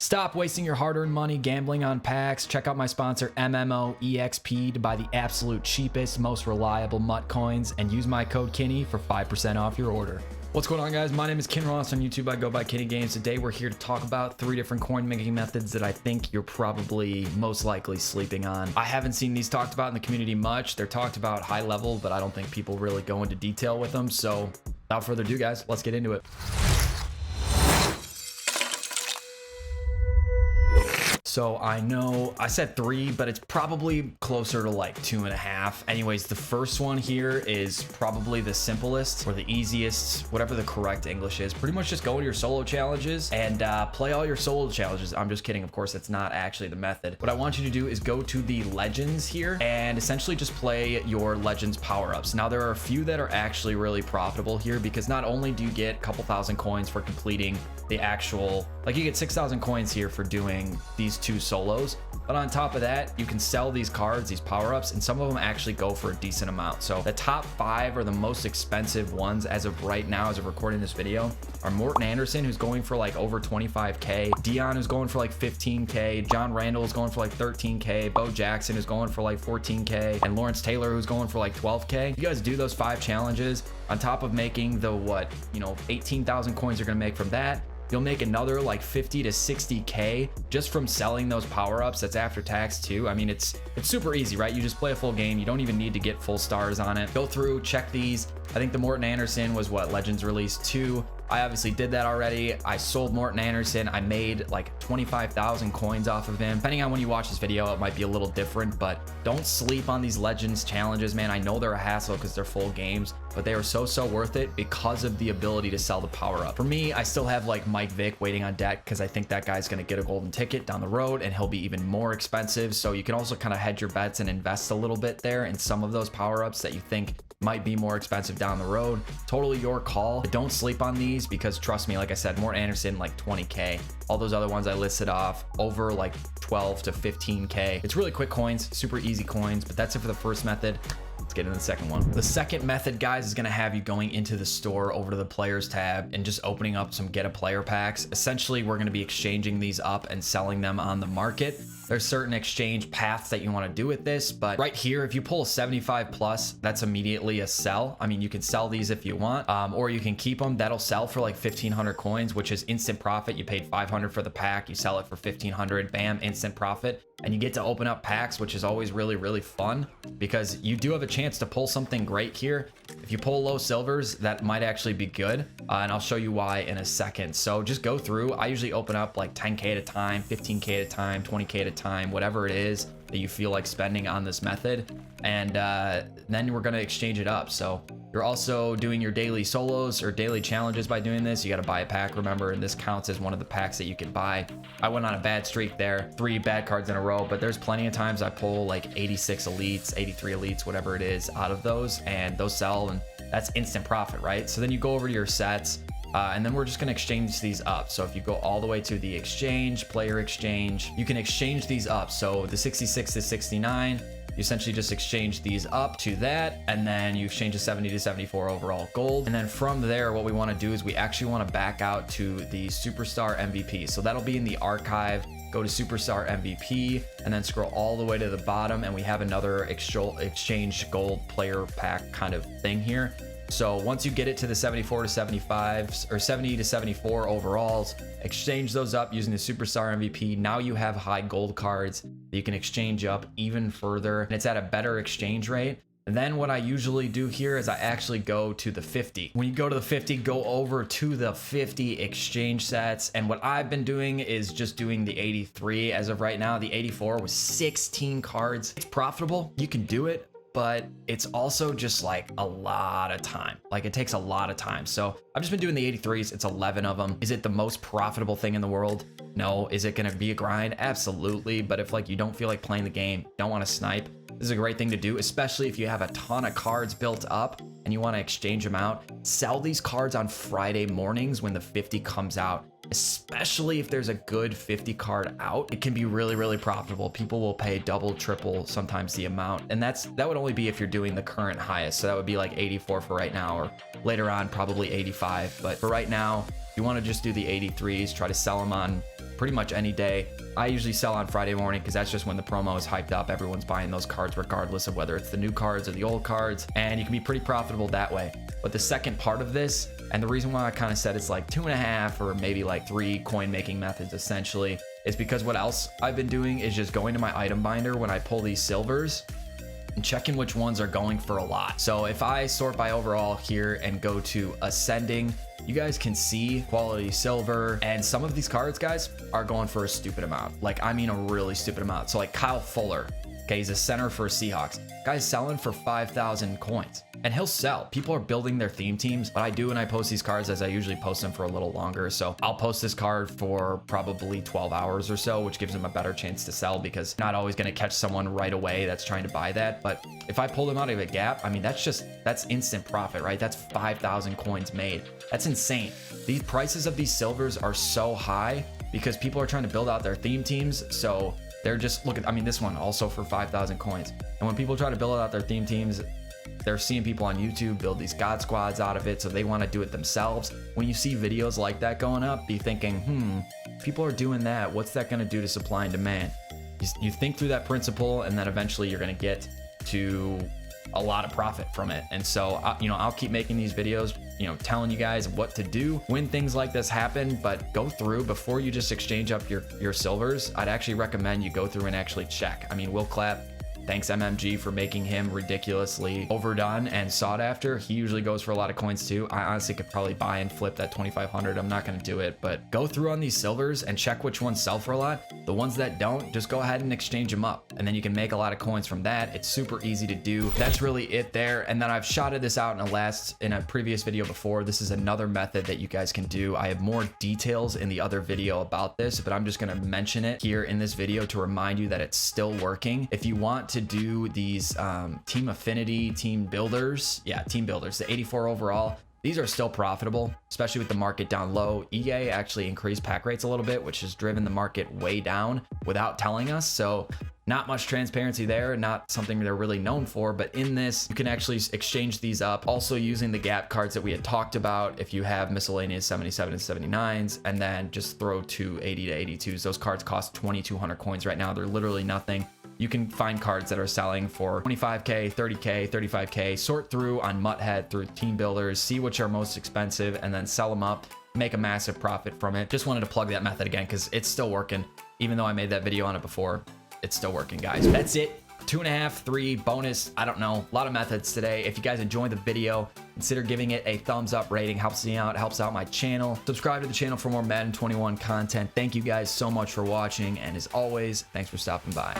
Stop wasting your hard-earned money gambling on packs. Check out my sponsor MMOEXP to buy the absolute cheapest, most reliable MUT coins and use my code Kinney for 5% off your order. What's going on, guys? My name is Ken Ross. On YouTube, I go by Kinney Games. Today, we're here to talk about 3 different coin making methods that I think you're probably most likely sleeping on. I haven't seen these talked about in the community much. They're talked about high level, but I don't think people really go into detail with them. So without further ado, guys, let's get into it. So I know I said 3, but it's probably closer to like 2.5. Anyways, the first one here is probably the simplest or the easiest, whatever the correct English is. Pretty much just go into your solo challenges and play all your solo challenges. I'm just kidding. Of course, that's not actually the method. What I want you to do is go to the legends here and essentially just play your legends power-ups. Now, there are a few that are actually really profitable here because not only do you get a couple thousand coins for completing the actual, like you get 6,000 coins here for doing these 2 solos, but on top of that, you can sell these cards, these power-ups, and some of them actually go for a decent amount. So the top 5 are the most expensive ones as of right now, as of recording this video, are Morton Anderson, who's going for like over 25k, Dion, who's going for like 15k, John Randall is going for like 13k, Bo Jackson is going for like 14k, and Lawrence Taylor, who's going for like 12k. You guys do those 5 challenges on top of making the 18,000 coins you're gonna make from that. You'll make another like 50 to 60k just from selling those power-ups. That's after tax too. I mean, it's super easy, right? You just play a full game. You don't even need to get full stars on it. Go through, check these. I think the Morton Anderson was what, Legends Release 2. I obviously did that already. I sold Morton Anderson. I made like 25,000 coins off of him. Depending on when you watch this video, it might be a little different, but don't sleep on these Legends challenges, man. I know they're a hassle because they're full games, but they are so worth it because of the ability to sell the power up. For me, I still have like Mike Vick waiting on deck because I think that guy's going to get a golden ticket down the road and he'll be even more expensive. So you can also kind of hedge your bets and invest a little bit there in some of those power ups that you think might be more expensive down the road. Totally your call. But don't sleep on these because trust me, like I said, Morton Anderson like 20k. All those other ones I listed off over like 12 to 15k. It's really quick coins, super easy coins, but that's it for the first method. Let's get into the second one. The second method, guys, is going to have you going into the store over to the players tab and just opening up some get a player packs. Essentially, we're going to be exchanging these up and selling them on the market. There's certain exchange paths that you want to do with this, but right here, if you pull a 75 plus, that's immediately a sell. I mean, you can sell these if you want, or you can keep them. That'll sell for like 1,500 coins, which is instant profit. You paid 500 for the pack, you sell it for 1,500, bam, instant profit. And you get to open up packs, which is always really fun because you do have a chance to pull something great here. If you pull low silvers, that might actually be good, and I'll show you why in a second. So just go through. I usually open up like 10k at a time, 15k at a time, 20k at a time, whatever it is that you feel like spending on this method, and then we're going to exchange it up. So you're also doing your daily solos or daily challenges by doing this. You got to buy a pack, remember, and this counts as one of the packs that you can buy. I went on a bad streak there, 3 bad cards in a row, but there's plenty of times I pull like 86 elites, 83 elites, whatever it is out of those, and those sell, and that's instant profit, right? So then you go over to your sets, and then we're just going to exchange these up. So if you go all the way to the exchange, player exchange, you can exchange these up. So the 66 to 69, you essentially just exchange these up to that, and then you exchange a 70 to 74 overall gold. And then from there, what we want to do is we actually want to back out to the Superstar MVP. So that'll be in the archive. Go to Superstar MVP and then scroll all the way to the bottom, and we have another exchange gold player pack kind of thing here. So once you get it to the 74 to 75 or 70 to 74 overalls, exchange those up using the Superstar MVP. Now you have high gold cards that you can exchange up even further, and it's at a better exchange rate. And then what I usually do here is I actually go to the 50. When you go to the 50, go over to the 50 exchange sets. And what I've been doing is just doing the 83 as of right now. The 84 was 16 cards. It's profitable. You can do it, but it's also just like a lot of time. Like it takes a lot of time. So I've just been doing the 83s. It's 11 of them. Is it the most profitable thing in the world? No. Is it going to be a grind? Absolutely. But if like you don't feel like playing the game, don't want to snipe, this is a great thing to do, especially if you have a ton of cards built up and you want to exchange them out. Sell these cards on Friday mornings when the 50 comes out. Especially if there's a good 50 card out, it can be really profitable. People will pay double, triple, sometimes the amount. And that would only be if you're doing the current highest. So that would be like 84 for right now, or later on, probably 85. But for right now, you want to just do the 83s, try to sell them on pretty much any day. I usually sell on Friday morning because that's just when the promo is hyped up. Everyone's buying those cards regardless of whether it's the new cards or the old cards, and you can be pretty profitable that way. But the second part of this, and the reason why I kind of said it's like 2.5 or maybe like 3 coin making methods essentially, is because what else I've been doing is just going to my item binder when I pull these silvers and checking which ones are going for a lot. So if I sort by overall here and go to ascending, you guys can see quality silver, and some of these cards, guys, are going for a stupid amount. Like, I mean a really stupid amount. So like Kyle Fuller, okay, he's a center for Seahawks. Guy's selling for 5,000 coins, and he'll sell. People are building their theme teams. What I do when I post these cards is I usually post them for a little longer. So I'll post this card for probably 12 hours or so, which gives them a better chance to sell, because not always going to catch someone right away that's trying to buy that. But if I pull them out of a gap, I mean, that's instant profit, right? That's 5,000 coins made. That's insane. These prices of these silvers are so high because people are trying to build out their theme teams. So they're just, look at, I mean, this one also for 5,000 coins. And when people try to build out their theme teams, they're seeing people on YouTube build these God squads out of it, so they want to do it themselves. When you see videos like that going up, be thinking, people are doing that. What's that going to do to supply and demand? You think through that principle, and then eventually you're going to get to a lot of profit from it. And so, I'll keep making these videos, telling you guys what to do when things like this happen. But go through before you just exchange up your silvers. I'd actually recommend you go through and actually check. I mean, Will Clapp, thanks MMG for making him ridiculously overdone and sought after. He usually goes for a lot of coins too. I honestly could probably buy and flip that 2,500. I'm not going to do it, but go through on these silvers and check which ones sell for a lot. The ones that don't, just go ahead and exchange them up, and then you can make a lot of coins from that. It's super easy to do. That's really it there. And then I've shotted this out in a previous video before. This is another method that you guys can do. I have more details in the other video about this, but I'm just going to mention it here in this video to remind you that it's still working. If you want to do these team affinity, team builders, the 84 overall, these are still profitable, especially with the market down low. EA actually increased pack rates a little bit, which has driven the market way down without telling us. So not much transparency there, not something they're really known for. But in this, you can actually exchange these up, also using the gap cards that we had talked about. If you have miscellaneous 77 and 79s, and then just throw 280 to 82s. Those cards cost 2,200 coins right now. They're literally nothing. You can find cards that are selling for 25K, 30K, 35K, sort through on Mutthead through team builders, see which are most expensive, and then sell them up, make a massive profit from it. Just wanted to plug that method again because it's still working. Even though I made that video on it before, it's still working, guys. That's it. 2.5, 3 bonus. I don't know. A lot of methods today. If you guys enjoyed the video, consider giving it a thumbs up rating. Helps me out, helps out my channel. Subscribe to the channel for more Madden 21 content. Thank you guys so much for watching. And as always, thanks for stopping by.